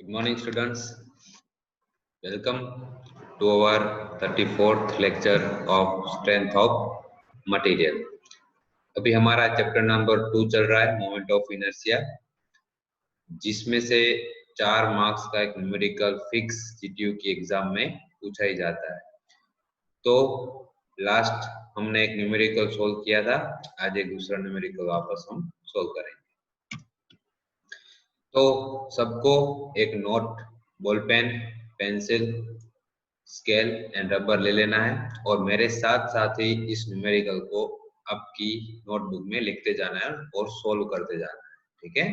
Good morning, students. Welcome to our 34th lecture of Strength of Material. अभी हमारा chapter number 2 चल रहा है, मोमेंट ऑफ इनर्शिया, जिसमें से 4 मार्क्स का एक न्यूमेरिकल फिक्स जीटीयू की एग्जाम में पूछा ही जाता है। तो लास्ट हमने एक न्यूमेरिकल सोल्व किया था, आज एक दूसरा न्यूमेरिकल वापस हम सोल्व करेंगे। तो सबको एक note, ball pen, pencil, scale and rubber ले लेना है और मेरे साथ साथ ही इस न्यूमेरिकल को आपकी नोटबुक में लिखते जाना है और सोल्व करते जाना है। ठीक है,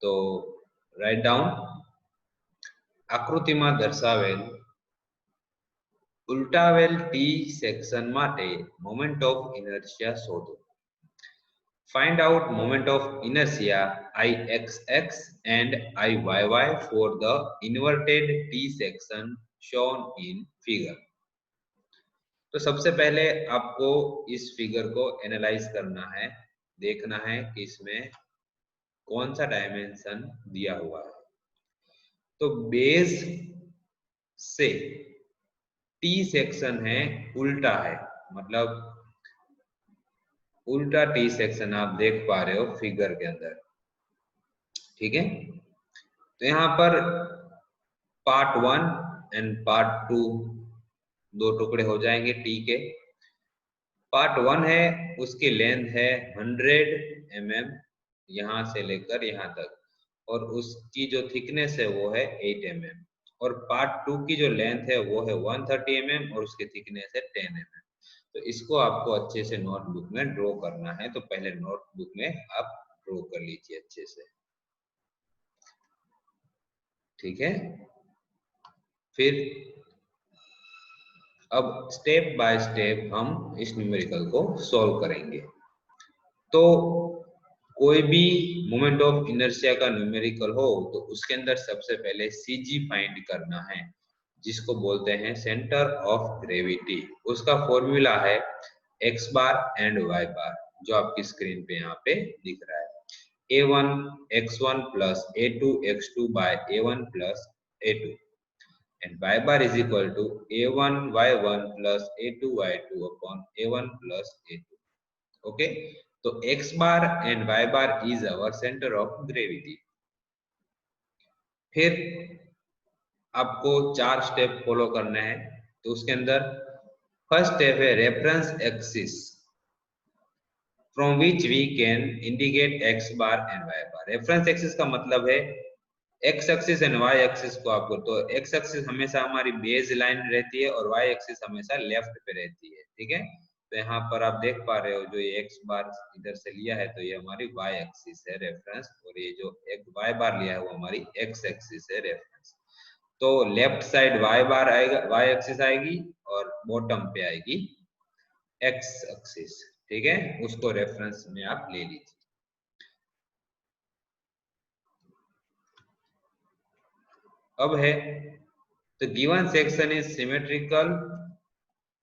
तो राइट डाउन। आकृतिમાં દર્શાવેલ ઉલટાવેલ ટી સેક્શન માટે મોમેન્ટ ઓફ ઇનર્શિયા શોધો. Find out moment of inertia Ixx and Iyy for the inverted T section shown in figure. तो सबसे पहले आपको इस फिगर को एनालाइज करना है, देखना है कि इसमें कौन सा डायमेंशन दिया हुआ है। तो बेस से टी सेक्शन है उल्टा है, मतलब उल्टा टी सेक्शन आप देख पा रहे हो फिगर के अंदर। ठीक है, तो यहाँ पर पार्ट 1 एंड पार्ट 2 दो टुकड़े हो जाएंगे टी के। पार्ट 1 है, उसकी लेंथ है 100 mm यहाँ से लेकर यहाँ तक, और उसकी जो थिकनेस है वो है 8 mm, और पार्ट 2 की जो लेंथ है वो है 130 mm और उसकी थिकनेस है 10 mm। तो इसको आपको अच्छे से नोटबुक में ड्रॉ करना है, तो पहले नोटबुक में आप ड्रॉ कर लीजिए अच्छे से। ठीक है, फिर अब स्टेप बाय स्टेप हम इस न्यूमेरिकल को सॉल्व करेंगे। तो कोई भी मोमेंट ऑफ इनर्शिया का न्यूमेरिकल हो तो उसके अंदर सबसे पहले सीजी फाइंड करना है, जिसको बोलते हैं सेंटर ऑफ ग्रेविटी। उसका फॉर्मूला है एक्स बार एंड वाई बार, जो आपकी स्क्रीन पे यहाँ पे दिख रहा है। a1 x1 plus a2 x2 by a1 plus a2 and y bar is equal to a1 y1 plus a2 y2 upon a1 plus a2. Okay, तो x bar and y bar is our center of gravity। फिर आपको 4 step follow करने हैं। तो उसके अंदर first step है reference axis from which we can indicate x bar and y bar. Reference axis का मतलब है x axis and y axis को आपको, तो x एक्सिस हमेशा हमारी बेस लाइन रहती है और y एक्सिस हमेशा लेफ्ट पे रहती है। ठीक है, तो यहाँ पर आप देख पा रहे हो जो ये x बार इधर से लिया है तो ये हमारी y एक्सिस है रेफरेंस, और ये जो एक y बार लिया है वो हमारी x एक्सिस है रेफरेंस। तो लेफ्ट साइड y बार आएगा, y एक्सिस आएगी, और बॉटम पे आएगी x एक्सिस। ठीक है, उसको रेफरेंस में आप ले लीजिए। अब है the given section is symmetrical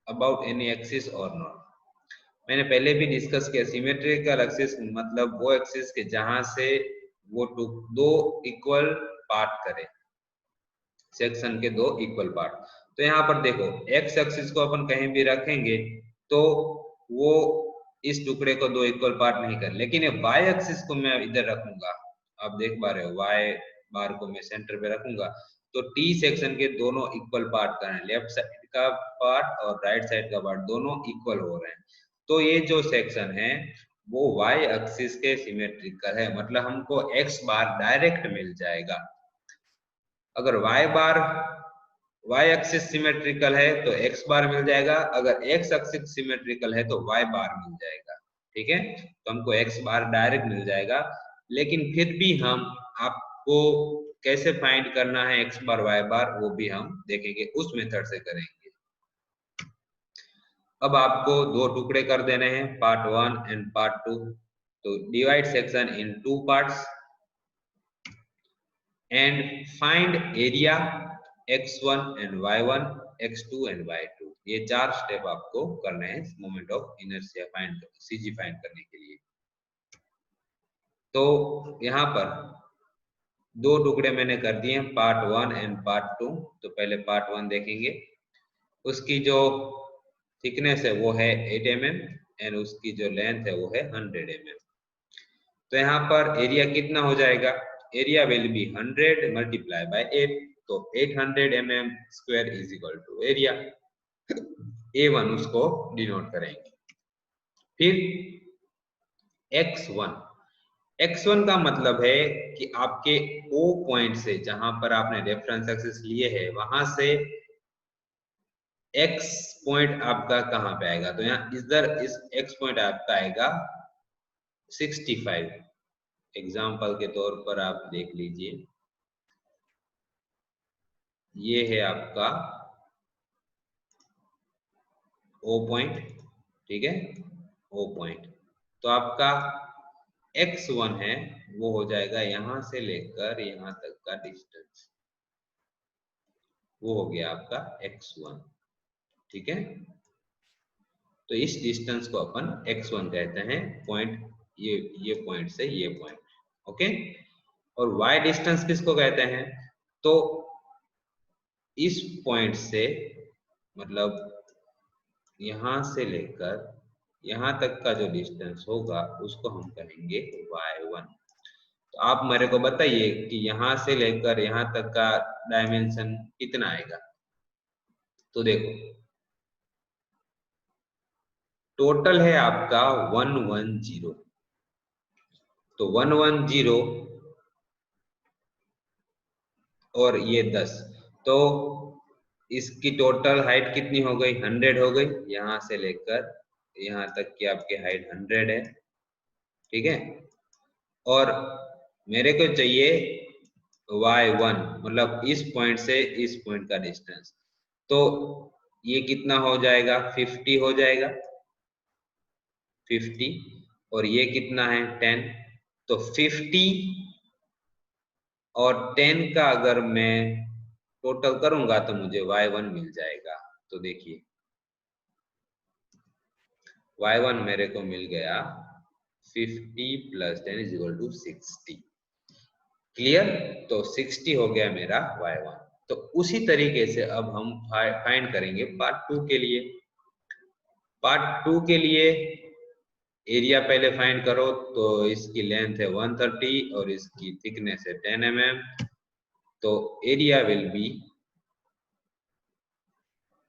about any axis or not। मैंने पहले भी डिस्कस किया, सिमेट्रिकल एक्सिस मतलब वो एक्सिस के जहां से वो दो इक्वल पार्ट करे, सेक्शन के दो इक्वल पार्ट। तो यहाँ पर देखो एक्स एक्सिस को अपन कहीं भी रखेंगे तो वो इस टुकड़े को दो इक्वल पार्ट नहीं कर, लेकिन ये वाई एक्सिस को मैं इधर रखूंगा, आप देख पा रहे हो वाई बार को मैं सेंटर पे रखूंगा, तो टी सेक्शन के दोनों इक्वल पार्ट का है, लेफ्ट साइड का पार्ट और राइट साइड का पार्ट दोनों इक्वल हो रहे हैं। तो ये जो सेक्शन है वो वाई एक्सिस के सिमेट्रिकल है, मतलब हमको एक्स बार डायरेक्ट मिल जाएगा। अगर y बार y एक्सिस सिमेट्रिकल है तो x बार मिल जाएगा, अगर x एक्सिस सिमेट्रिकल है तो y बार मिल जाएगा। ठीक है, तो हमको x बार डायरेक्ट मिल जाएगा, लेकिन फिर भी हम आपको कैसे फाइंड करना है x बार y बार वो भी हम देखेंगे, उस मेथड से करेंगे। अब आपको दो टुकड़े कर देने हैं, पार्ट 1 एंड पार्ट 2। तो divide section in 2 parts and find area x1 and y1, x2 and y2। ये 4 स्टेप आपको करने हैं moment of inertia find, CG find करने के लिए। तो यहाँ पर दो टुकड़े मैंने कर दिए हैं, पार्ट 1 एंड पार्ट 2। तो पहले पार्ट 1 देखेंगे। उसकी जो थिकनेस है वो है 8 mm एंड उसकी जो लेंथ है वो है 100 mm। तो यहाँ पर एरिया कितना हो जाएगा? Area will be 100 multiply by 8, तो 800 mm square is equal to area. A1 उसको डिनोट करेंगे। फिर x1, x1 का मतलब है कि आपके O पॉइंट से, जहां पर आपने रेफरेंस एक्सिस लिए है, वहां से x पॉइंट आपका कहां पे आएगा? तो यहाँ इधर इस x पॉइंट आपका आएगा 65। एग्जाम्पल के तौर पर आप देख लीजिए, ये है आपका O पॉइंट, ठीक है, O पॉइंट। तो आपका x1 है वो हो जाएगा यहां से लेकर यहां तक का डिस्टेंस, वो हो गया आपका x1, ठीक है। तो इस डिस्टेंस को अपन x1 कहते हैं, पॉइंट ये पॉइंट से ये पॉइंट, ओके। और y डिस्टेंस किसको कहते हैं? तो इस पॉइंट से, मतलब यहां से लेकर यहां तक का जो डिस्टेंस होगा उसको हम कहेंगे y1। तो आप मेरे को बताइए कि यहां से लेकर यहां तक का डायमेंशन कितना आएगा? तो देखो, टोटल है आपका 110, तो 110 और ये 10, तो इसकी टोटल हाइट कितनी हो गई? 100 हो गई। यहां से लेकर यहां तक की आपकी हाइट 100 है, ठीक है। और मेरे को चाहिए y1, मतलब इस पॉइंट से इस पॉइंट का डिस्टेंस। तो ये कितना हो जाएगा? 50 हो जाएगा, 50। और ये कितना है? 10। तो 50 और 10 का अगर मैं टोटल करूंगा तो मुझे y1 मिल जाएगा। तो देखिए, y1 मेरे को मिल गया 50 + 10 = 60। क्लियर? तो 60 हो गया मेरा y1। तो उसी तरीके से अब हम फाइंड करेंगे पार्ट 2 के लिए। पार्ट 2 के लिए एरिया पहले फाइंड करो। तो इसकी लेंथ है 130 और इसकी थिकनेस है 10 mm। तो area will B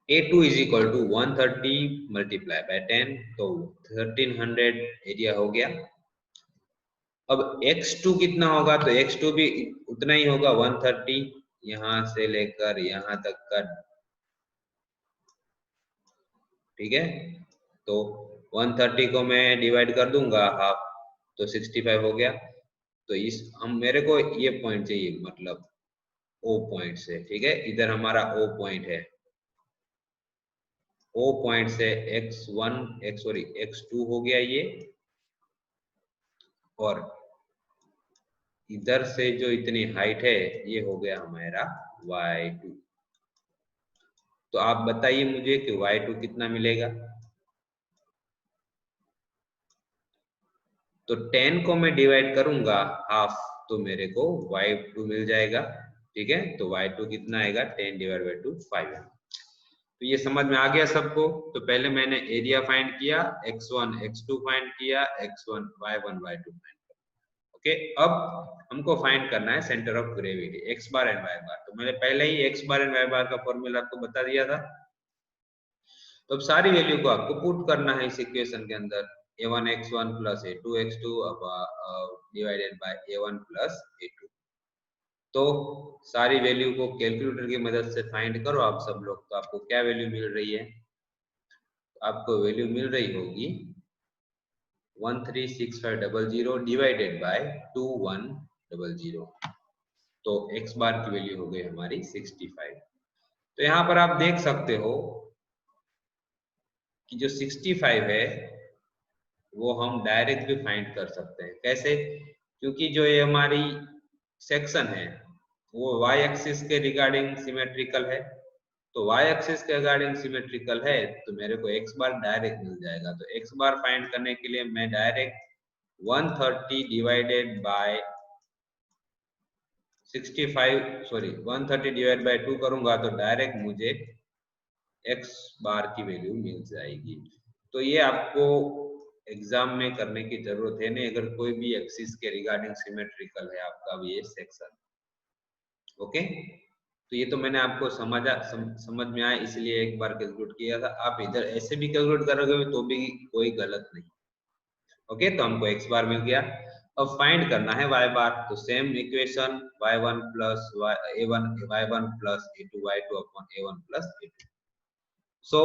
A2 = 130 multiply bye 10, तो 1300 एरिया हो गया। अब x2 कितना होगा? तो x2 भी उतना ही होगा, 130, यहां से लेकर यहां तक का, ठीक है। तो 130 को मैं डिवाइड कर दूंगा हाफ, तो 65 हो गया। तो इस हम मेरे को ये पॉइंट चाहिए, मतलब O पॉइंट से, ठीक है। इधर हमारा O पॉइंट है, O पॉइंट से x2 हो गया ये, और इधर से जो इतनी हाइट है ये हो गया हमारा y2। तो आप बताइए मुझे कि y2 कितना मिलेगा? तो 10 को मैं डिवाइड करूंगा हाफ, तो मेरे को y2 मिल जाएगा, ठीक है। तो y2 कितना आएगा? 10/2 5। तो ये समझ में आ गया सबको? तो पहले मैंने एरिया फाइंड किया, x1 x2 फाइंड किया, x1 y1 y2 फाइंड किया, ओके। अब हमको फाइंड करना है centre of gravity, x bar and y बार। तो मैंने पहले ही x बार एंड y बार का फॉर्मूला आपको बता दिया था। तो अब सारी वैल्यू को आपको पुट करना है इस इक्वेशन के अंदर, a1x1 + a2x2 divided by a1 + a2। तो सारी वैल्यू को कैलकुलेटर की मदद से फाइंड करो आप सब लोग। तो आपको क्या वैल्यू मिल रही है? आपको वैल्यू मिल रही होगी 136500 डिवाइडेड बाय 2100। तो x बार की वैल्यू हो गई हमारी 65। तो यहाँ पर आप देख सकते हो कि जो 65 है वो हम डायरेक्ट भी फाइंड कर सकते हैं। कैसे? क्योंकि जो ये हमारी सेक्शन है वो y एक्सिस के रिगार्डिंग सिमेट्रिकल है। तो y एक्सिस के रिगार्डिंग सिमेट्रिकल है तो मेरे को x बार डायरेक्ट मिल जाएगा। तो x बार फाइंड करने के लिए मैं direct 130 divided by 130 divide by 2 करूंगा तो डायरेक्ट मुझे x बार की वैल्यू मिल जाएगी। तो ये आपको एग्जाम में करने की जरूरत है नहीं, अगर कोई भी एक्सिस के रिगार्डिंग सिमेट्रिकल है आपका ये सेक्शन। ओके, तो ये तो मैंने आपको समझ में आया, इसलिए एक बार कैलकुलेट किया था। आप इधर ऐसे भी कैलकुलेट करोगे तो भी कोई गलत नहीं। ओके, तो हमको x बार मिल गया। अब फाइंड करना है y बार, तो same equation y1 plus a1 y1 plus a2 y2 upon a1 plus a2। So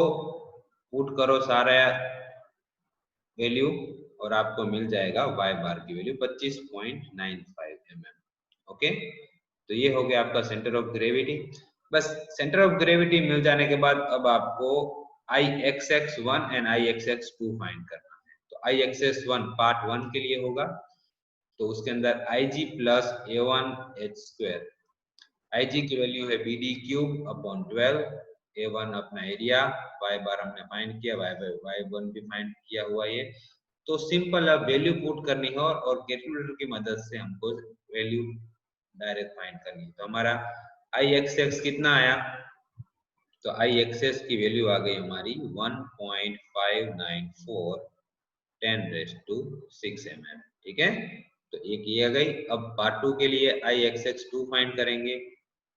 put करो सारा वैल्यू और आपको मिल जाएगा y बार की वैल्यू 25.95 mm। ओके, तो ये हो गया आपका सेंटर ऑफ ग्रेविटी। बस सेंटर ऑफ ग्रेविटी मिल जाने के बाद अब आपको Ixx1 एंड Ixx2 फाइंड करना है। तो Ixx1 पार्ट 1 के लिए होगा, तो उसके अंदर Ig प्लस A1h²। Ig की वैल्यू है BD क्यूब अपॉन 12, A1 अपना एरिया, y बार हमने फाइंड किया, y1 भी फाइंड किया हुआ ये। तो सिंपल अब वैल्यू पुट करनी है और कैलकुलेटर की मदद से हमको वैल्यू डायरेक्ट फाइंड करनी है। तो हमारा Ixx कितना आया, तो Ixx की वैल्यू आ गई हमारी 1.594 10⁻⁶ mm। ठीक है, तो एक ये आ गई। अब पार्ट 2 के लिए Ixx2 फाइंड करेंगे,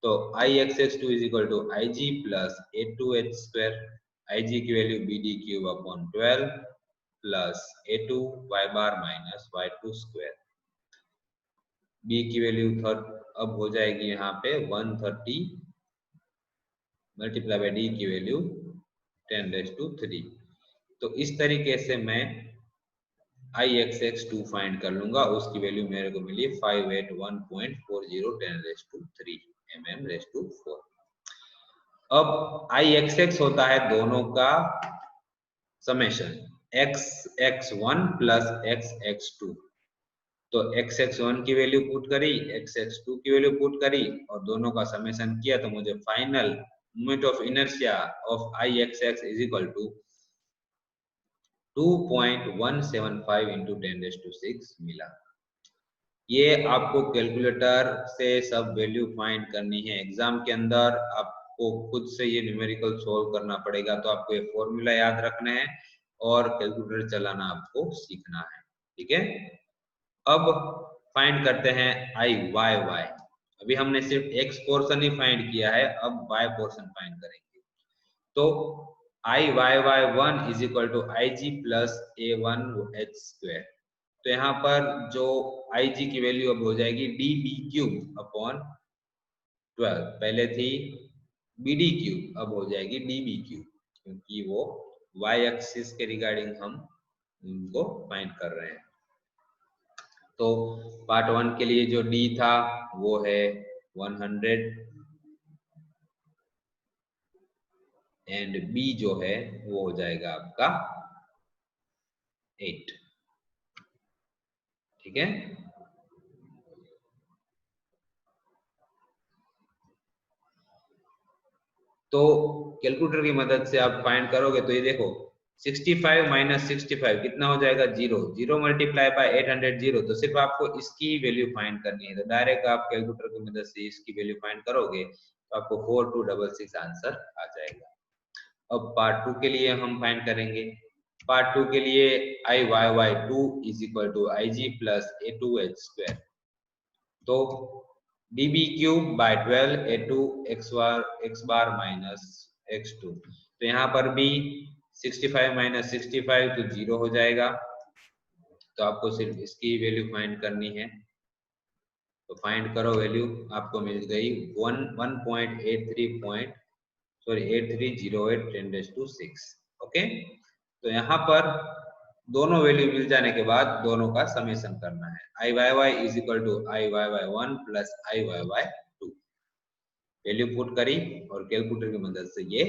तो Ixx2 is equal to Ig plus A2h²। Ig की value BD cube upon 12 plus A2 y bar minus y2²। B की वैल्यू अब हो जाएगी यहाँ पे 130 मल्टीप्लाई बाय D की वैल्यू 10⁻3। तो इस तरीके से मैं Ixx2 फाइंड कर लूंगा, उसकी वैल्यू मेरे को मिली 581.40 10⁻3 mm⁴। अब Ixx होता है दोनों का समेशन, xx1 प्लस xx2। तो xx1 की वैल्यू पुट करी, xx2 की वैल्यू पुट करी और दोनों का समेशन किया, तो मुझे final moment of inertia of Ixx is equal to 2.175 into 10⁻6 मिला। ये आपको कैलकुलेटर से सब वैल्यू फाइंड करनी है। एग्जाम के अंदर आपको खुद से ये न्यूमेरिकल सोल्व करना पड़ेगा, तो आपको ये फॉर्मूला याद रखना है और कैलकुलेटर चलाना आपको सीखना है। ठीक है, अब फाइंड करते हैं Iyy। अभी हमने सिर्फ x पोर्शन ही फाइंड किया है, अब y पोर्शन फाइंड करेंगे। तो Iyy1 is equal to Ig plus A1h²। तो यहाँ पर जो Ig की वैल्यू अब हो जाएगी DB क्यूब अपॉन 12, पहले थी BD क्यूब, अब हो जाएगी DB क्यूब, क्योंकि वो y एक्सिस के रिगार्डिंग हम उनको फाइंड कर रहे हैं। तो पार्ट 1 के लिए जो D था वो है 100 एंड B जो है वो हो जाएगा आपका 8। ठीक है, तो कैलकुलेटर की मदद से आप फाइंड करोगे तो ये देखो 65 माइनस 65 कितना हो जाएगा 0, 0 मल्टीप्लाई बाय 800 0। तो सिर्फ आपको इसकी वैल्यू फाइंड करनी है, तो डायरेक्ट आप कैलकुलेटर की मदद से इसकी वैल्यू फाइंड करोगे तो आपको 4266 आंसर आ जाएगा। अब पार्ट 2 के लिए हम फाइंड करेंगे। पार्ट 2 के लिए Iyy2 is equal to Ig plus A2h²। तो DB cube by 12 A2 x bar minus x2। तो यहाँ पर भी 65 माइनस 65 तो 0 हो जाएगा, तो आपको सिर्फ इसकी वैल्यू फाइंड करनी है। तो फाइंड करो, वैल्यू आपको मिल गई 8308 10⁻6। ओके, तो यहाँ पर दोनों वैल्यू मिल जाने के बाद दोनों का समेशन करना है। Iyy is equal to Iyy1 plus Iyy2 value put करी और कैलकुलेटर की मदद से ये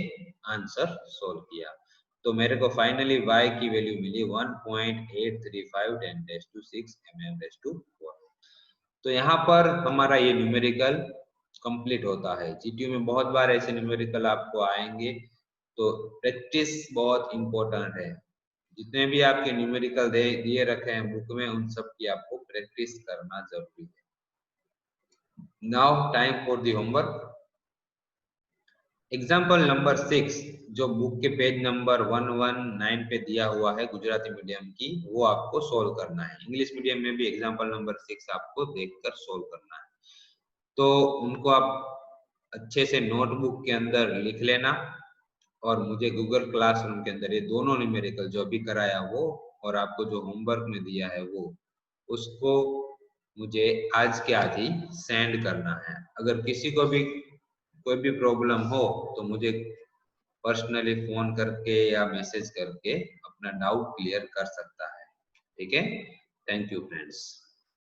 आंसर सोल्व किया। तो मेरे को फाइनली y की वैल्यू मिली 1.835 10⁻6 mm⁴। तो यहाँ पर हमारा ये न्यूमेरिकल कंप्लीट होता है। जीटीयू में बहुत बार ऐसे न्यूमेरिकल आपको आएंगे, तो प्रैक्टिस बहुत इंपॉर्टेंट है। जितने भी आपके न्यूमेरिकल दिए रखे हैं बुक में, उन सब की आपको प्रैक्टिस करना जरूरी है। Now time for the homework. Example number 6 जो बुक के पेज नंबर 119 पे दिया हुआ है गुजराती मीडियम की, वो आपको सोल्व करना है। इंग्लिश मीडियम में भी एग्जाम्पल नंबर 6 आपको देखकर सोल्व करना है। तो उनको आप अच्छे से नोटबुक के अंदर लिख लेना और मुझे गूगल क्लासरूम के अंदर ये दोनों न्यूमेरिकल जो अभी कराया वो और आपको जो होमवर्क में दिया है वो, उसको मुझे आज के आज ही सेंड करना है। अगर किसी को भी कोई भी प्रॉब्लम हो तो मुझे पर्सनली फोन करके या मैसेज करके अपना डाउट क्लियर कर सकता है। ठीक है, थैंक यू फ्रेंड्स।